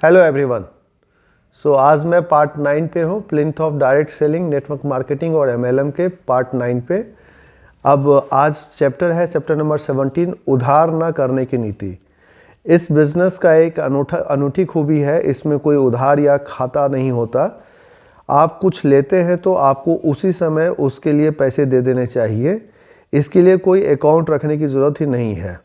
Hello everyone. आज मैं part 9 पे हूँ, plinth of direct selling, network marketing और MLM के पार्ट 9 पे। अब आज चैप्टर है चैप्टर नंबर 17, उधार ना करने की नीति। इस बिज़नेस का एक अनूठी खूबी है, इसमें कोई उधार या खाता नहीं होता। आप कुछ लेते हैं तो आपको उसी समय उसके लिए पैसे दे देने चाहिए। इसके लिए कोई अकाउंट रखने की ज़रूरत ही नहीं है।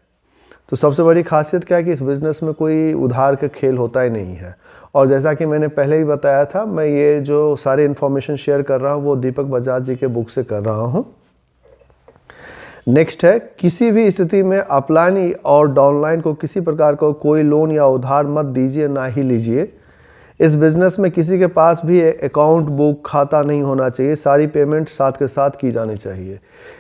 तो सबसे बड़ी खासियत क्या है कि इस बिज़नेस में कोई उधार का खेल होता ही नहीं है। और जैसा कि मैंने पहले ही बताया था, मैं ये जो सारे इन्फॉर्मेशन शेयर कर रहा हूँ वो दीपक बजाज जी के बुक से कर रहा हूँ। नेक्स्ट है, किसी भी स्थिति में अपलाइन और डाउनलाइन को किसी प्रकार का कोई लोन या उधार मत दीजिए, ना ही लीजिए। इस बिज़नेस में किसी के पास भी अकाउंट बुक खाता नहीं होना चाहिए। सारी पेमेंट साथ के साथ की जानी चाहिए।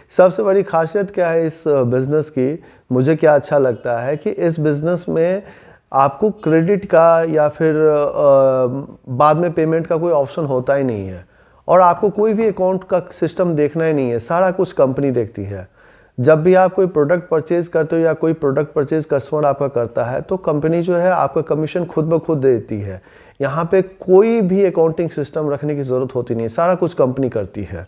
सबसे बड़ी खासियत क्या है इस बिज़नेस की, मुझे क्या अच्छा लगता है कि इस बिज़नेस में आपको क्रेडिट का या फिर बाद में पेमेंट का कोई ऑप्शन होता ही नहीं है। और आपको कोई भी अकाउंट का सिस्टम देखना ही नहीं है, सारा कुछ कंपनी देखती है। जब भी आप कोई प्रोडक्ट परचेज करते हो या कोई प्रोडक्ट परचेज कस्टमर आपका करता है तो कंपनी जो है आपका कमीशन खुद ब खुद देती है। यहाँ पे कोई भी अकाउंटिंग सिस्टम रखने की ज़रूरत होती नहीं है, सारा कुछ कंपनी करती है।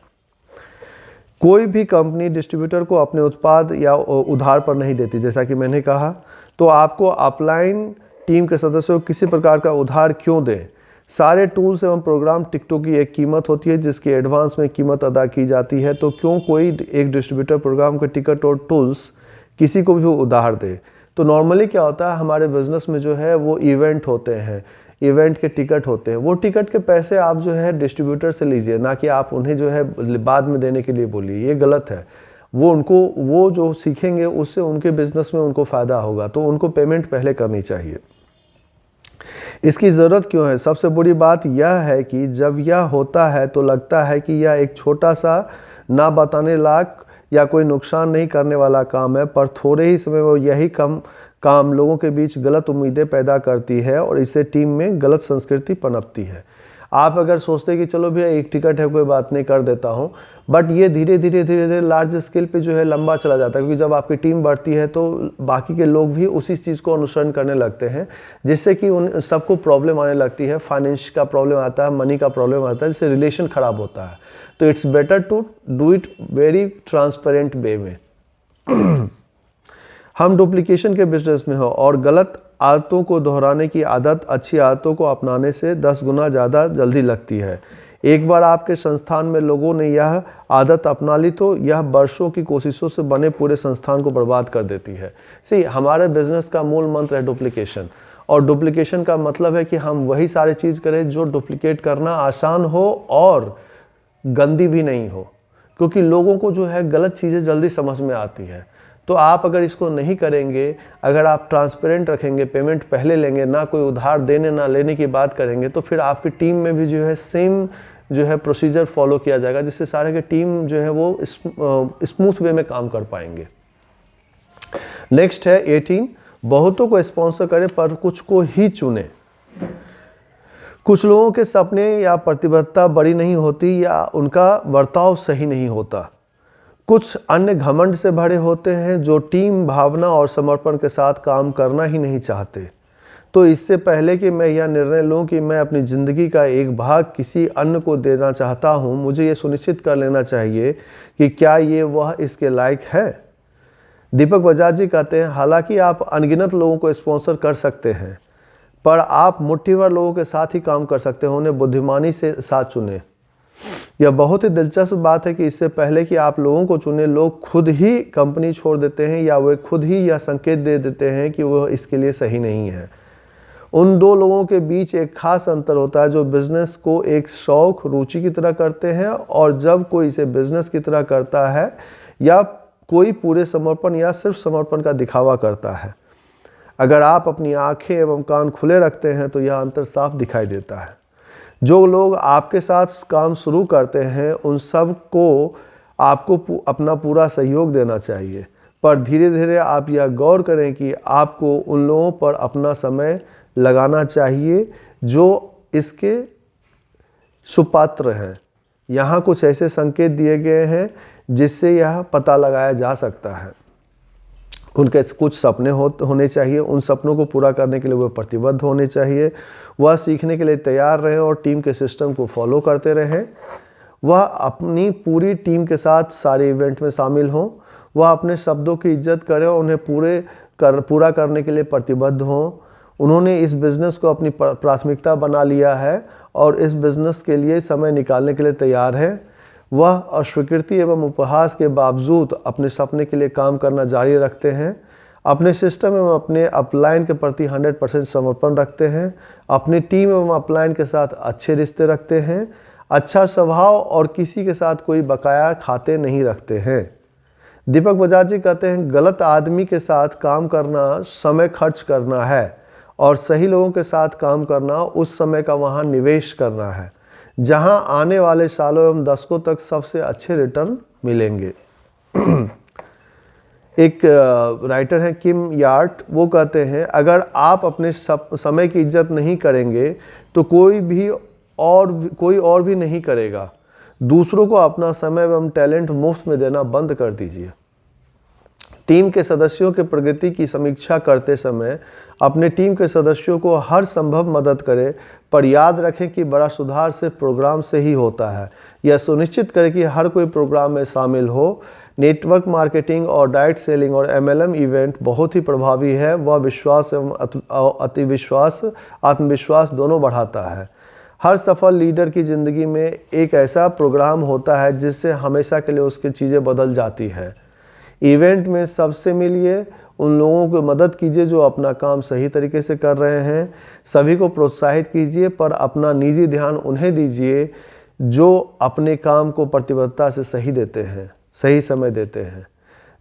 कोई भी कंपनी डिस्ट्रीब्यूटर को अपने उत्पाद या उधार पर नहीं देती, जैसा कि मैंने कहा। तो आपको अपलाइन टीम के सदस्यों को किसी प्रकार का उधार क्यों दें। सारे टूल्स एवं प्रोग्राम टिकटों की एक कीमत होती है जिसकी एडवांस में कीमत अदा की जाती है। तो क्यों कोई एक डिस्ट्रीब्यूटर प्रोग्राम के टिकट और टूल्स किसी को भी उधार दे। तो नॉर्मली क्या होता है हमारे बिजनेस में जो है वो इवेंट होते हैं, इवेंट के टिकट होते हैं। वो टिकट के पैसे आप जो है डिस्ट्रीब्यूटर से लीजिए, ना कि आप उन्हें जो है बाद में देने के लिए बोलिए, ये गलत है। वो जो सीखेंगे उससे उनके बिजनेस में उनको फ़ायदा होगा, तो उनको पेमेंट पहले करनी चाहिए। इसकी ज़रूरत क्यों है? सबसे बुरी बात यह है कि जब यह होता है तो लगता है कि यह एक छोटा सा ना बताने लायक या कोई नुकसान नहीं करने वाला काम है, पर थोड़े ही समय में यही काम लोगों के बीच गलत उम्मीदें पैदा करती है और इससे टीम में गलत संस्कृति पनपती है। आप अगर सोचते कि चलो भैया एक टिकट है, कोई बात नहीं, कर देता हूँ, बट ये धीरे धीरे लार्ज स्केल पे जो है लंबा चला जाता है। क्योंकि जब आपकी टीम बढ़ती है तो बाकी के लोग भी उसी चीज़ को अनुसरण करने लगते हैं, जिससे कि उन सबको प्रॉब्लम आने लगती है। फाइनेंस का प्रॉब्लम आता है, मनी का प्रॉब्लम आता है, जिससे रिलेशन ख़राब होता है। तो it's better to do it very transparent way में। हम डुप्लीकेशन के बिजनेस में हो और गलत आदतों को दोहराने की आदत अच्छी आदतों को अपनाने से 10 गुना ज़्यादा जल्दी लगती है। एक बार आपके संस्थान में लोगों ने यह आदत अपना ली तो यह वर्षों की कोशिशों से बने पूरे संस्थान को बर्बाद कर देती है। हमारे बिजनेस का मूल मंत्र है डुप्लीकेशन। और डुप्लीकेशन का मतलब है कि हम वही सारी चीज़ करें जो डुप्लीकेट करना आसान हो और गंदी भी नहीं हो। क्योंकि लोगों को जो है गलत चीज़ें जल्दी समझ में आती है। तो आप अगर इसको नहीं करेंगे, अगर आप ट्रांसपेरेंट रखेंगे, पेमेंट पहले लेंगे, ना कोई उधार देने ना लेने की बात करेंगे, तो फिर आपकी टीम में भी जो है सेम जो है प्रोसीजर फॉलो किया जाएगा, जिससे सारे की टीम जो है वो स्मूथ वे में काम कर पाएंगे। नेक्स्ट है 18, बहुतों को स्पॉन्सर करें पर कुछ को ही चुने। कुछ लोगों के सपने या प्रतिबद्धता बड़ी नहीं होती या उनका बर्ताव सही नहीं होता। कुछ अन्य घमंड से भरे होते हैं जो टीम भावना और समर्पण के साथ काम करना ही नहीं चाहते। तो इससे पहले कि मैं यह निर्णय लूं कि मैं अपनी ज़िंदगी का एक भाग किसी अन्य को देना चाहता हूं, मुझे ये सुनिश्चित कर लेना चाहिए कि क्या ये वह इसके लायक है। दीपक बजाज जी कहते हैं, हालांकि आप अनगिनत लोगों को स्पॉन्सर कर सकते हैं, पर आप मुट्ठी भर लोगों के साथ ही काम कर सकते हैं। उन्हें बुद्धिमानी से साथ चुनें। यह बहुत ही दिलचस्प बात है कि इससे पहले कि आप लोगों को चुने, लोग खुद ही कंपनी छोड़ देते हैं या वे खुद ही यह संकेत दे देते हैं कि वह इसके लिए सही नहीं है। उन दो लोगों के बीच एक खास अंतर होता है, जो बिजनेस को एक शौक रुचि की तरह करते हैं और जब कोई इसे बिजनेस की तरह करता है या कोई पूरे समर्पण या सिर्फ समर्पण का दिखावा करता है। अगर आप अपनी आंखें एवं कान खुले रखते हैं तो यह अंतर साफ दिखाई देता है। जो लोग आपके साथ काम शुरू करते हैं उन सब को आपको अपना पूरा सहयोग देना चाहिए, पर धीरे धीरे आप यह गौर करें कि आपको उन लोगों पर अपना समय लगाना चाहिए जो इसके सुपात्र हैं। यहाँ कुछ ऐसे संकेत दिए गए हैं जिससे यह पता लगाया जा सकता है। उनके कुछ सपने होने चाहिए, उन सपनों को पूरा करने के लिए वो प्रतिबद्ध होने चाहिए। वह सीखने के लिए तैयार रहें और टीम के सिस्टम को फॉलो करते रहें। वह अपनी पूरी टीम के साथ सारे इवेंट में शामिल हों। वह अपने शब्दों की इज्जत करें और उन्हें पूरा करने के लिए प्रतिबद्ध हों। उन्होंने इस बिज़नेस को अपनी प्राथमिकता बना लिया है और इस बिज़नेस के लिए समय निकालने के लिए तैयार है। वह अस्वीकृति एवं उपहास के बावजूद अपने सपने के लिए काम करना जारी रखते हैं। अपने सिस्टम एवं अपने अपलाइन के प्रति 100% समर्पण रखते हैं। अपनी टीम एवं अपलाइन के साथ अच्छे रिश्ते रखते हैं। अच्छा स्वभाव और किसी के साथ कोई बकाया खाते नहीं रखते हैं। दीपक बजाज जी कहते हैं, गलत आदमी के साथ काम करना समय खर्च करना है और सही लोगों के साथ काम करना उस समय का वहाँ निवेश करना है जहां आने वाले सालों एवं दशकों तक सबसे अच्छे रिटर्न मिलेंगे। एक राइटर हैं किम यार्ट, वो कहते हैं, अगर आप अपने समय की इज्जत नहीं करेंगे तो कोई और भी नहीं करेगा। दूसरों को अपना समय एवं टैलेंट मुफ्त में देना बंद कर दीजिए। टीम के सदस्यों के प्रगति की समीक्षा करते समय अपने टीम के सदस्यों को हर संभव मदद करें, पर याद रखें कि बड़ा सुधार सिर्फ प्रोग्राम से ही होता है। यह सुनिश्चित करें कि हर कोई प्रोग्राम में शामिल हो। नेटवर्क मार्केटिंग और डायरेक्ट सेलिंग और MLM इवेंट बहुत ही प्रभावी है। वह विश्वास एवं आत्मविश्वास दोनों बढ़ाता है। हर सफल लीडर की ज़िंदगी में एक ऐसा प्रोग्राम होता है जिससे हमेशा के लिए उसकी चीज़ें बदल जाती है। इवेंट में सबसे मिलिए, उन लोगों को मदद कीजिए जो अपना काम सही तरीके से कर रहे हैं। सभी को प्रोत्साहित कीजिए, पर अपना निजी ध्यान उन्हें दीजिए जो अपने काम को प्रतिबद्धता से सही देते हैं, सही समय देते हैं।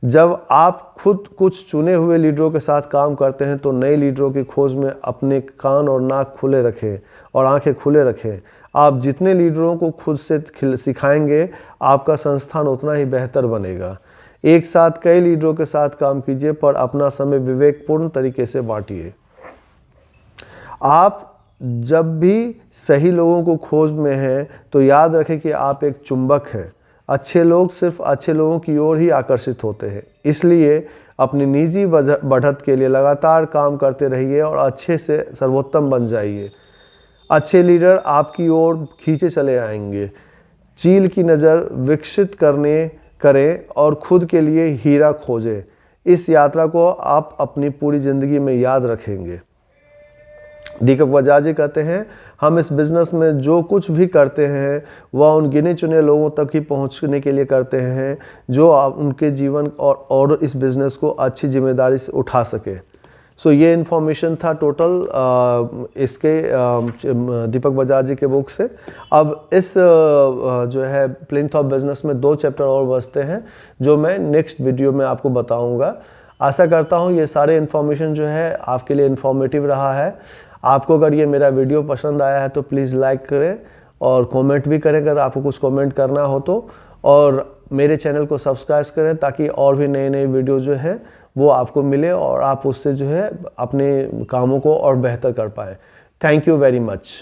जब आप खुद कुछ चुने हुए लीडरों के साथ काम करते हैं तो नए लीडरों की खोज में अपने कान और नाक खुले रखें और आंखें खुले रखें। आप जितने लीडरों को खुद से सिखाएंगे, आपका संस्थान उतना ही बेहतर बनेगा। एक साथ कई लीडरों के साथ काम कीजिए, पर अपना समय विवेकपूर्ण तरीके से बांटिए। आप जब भी सही लोगों को खोज में हैं तो याद रखें कि आप एक चुंबक हैं। अच्छे लोग सिर्फ अच्छे लोगों की ओर ही आकर्षित होते हैं। इसलिए अपनी निजी बढ़त के लिए लगातार काम करते रहिए और अच्छे से सर्वोत्तम बन जाइए। अच्छे लीडर आपकी ओर खींचे चले आएंगे। चील की नज़र विकसित करें और खुद के लिए हीरा खोजें। इस यात्रा को आप अपनी पूरी ज़िंदगी में याद रखेंगे। दीपक बजाज जी कहते हैं, हम इस बिज़नेस में जो कुछ भी करते हैं वह उन गिने चुने लोगों तक ही पहुंचने के लिए करते हैं जो उनके जीवन और इस बिज़नेस को अच्छी जिम्मेदारी से उठा सके। सो ये इन्फॉर्मेशन था टोटल इसके दीपक बजाज जी के बुक से। अब इस जो है प्लिंथ ऑफ बिजनेस में 2 चैप्टर और बचते हैं जो मैं नेक्स्ट वीडियो में आपको बताऊंगा। आशा करता हूँ ये सारे इन्फॉर्मेशन जो है आपके लिए इन्फॉर्मेटिव रहा है। आपको अगर ये मेरा वीडियो पसंद आया है तो प्लीज़ लाइक करें और कमेंट भी करें अगर आपको कुछ कमेंट करना हो तो, और मेरे चैनल को सब्सक्राइब करें ताकि और भी नए नए वीडियो जो है वो आपको मिले और आप उससे जो है अपने कामों को और बेहतर कर पाएँ। Thank you very much.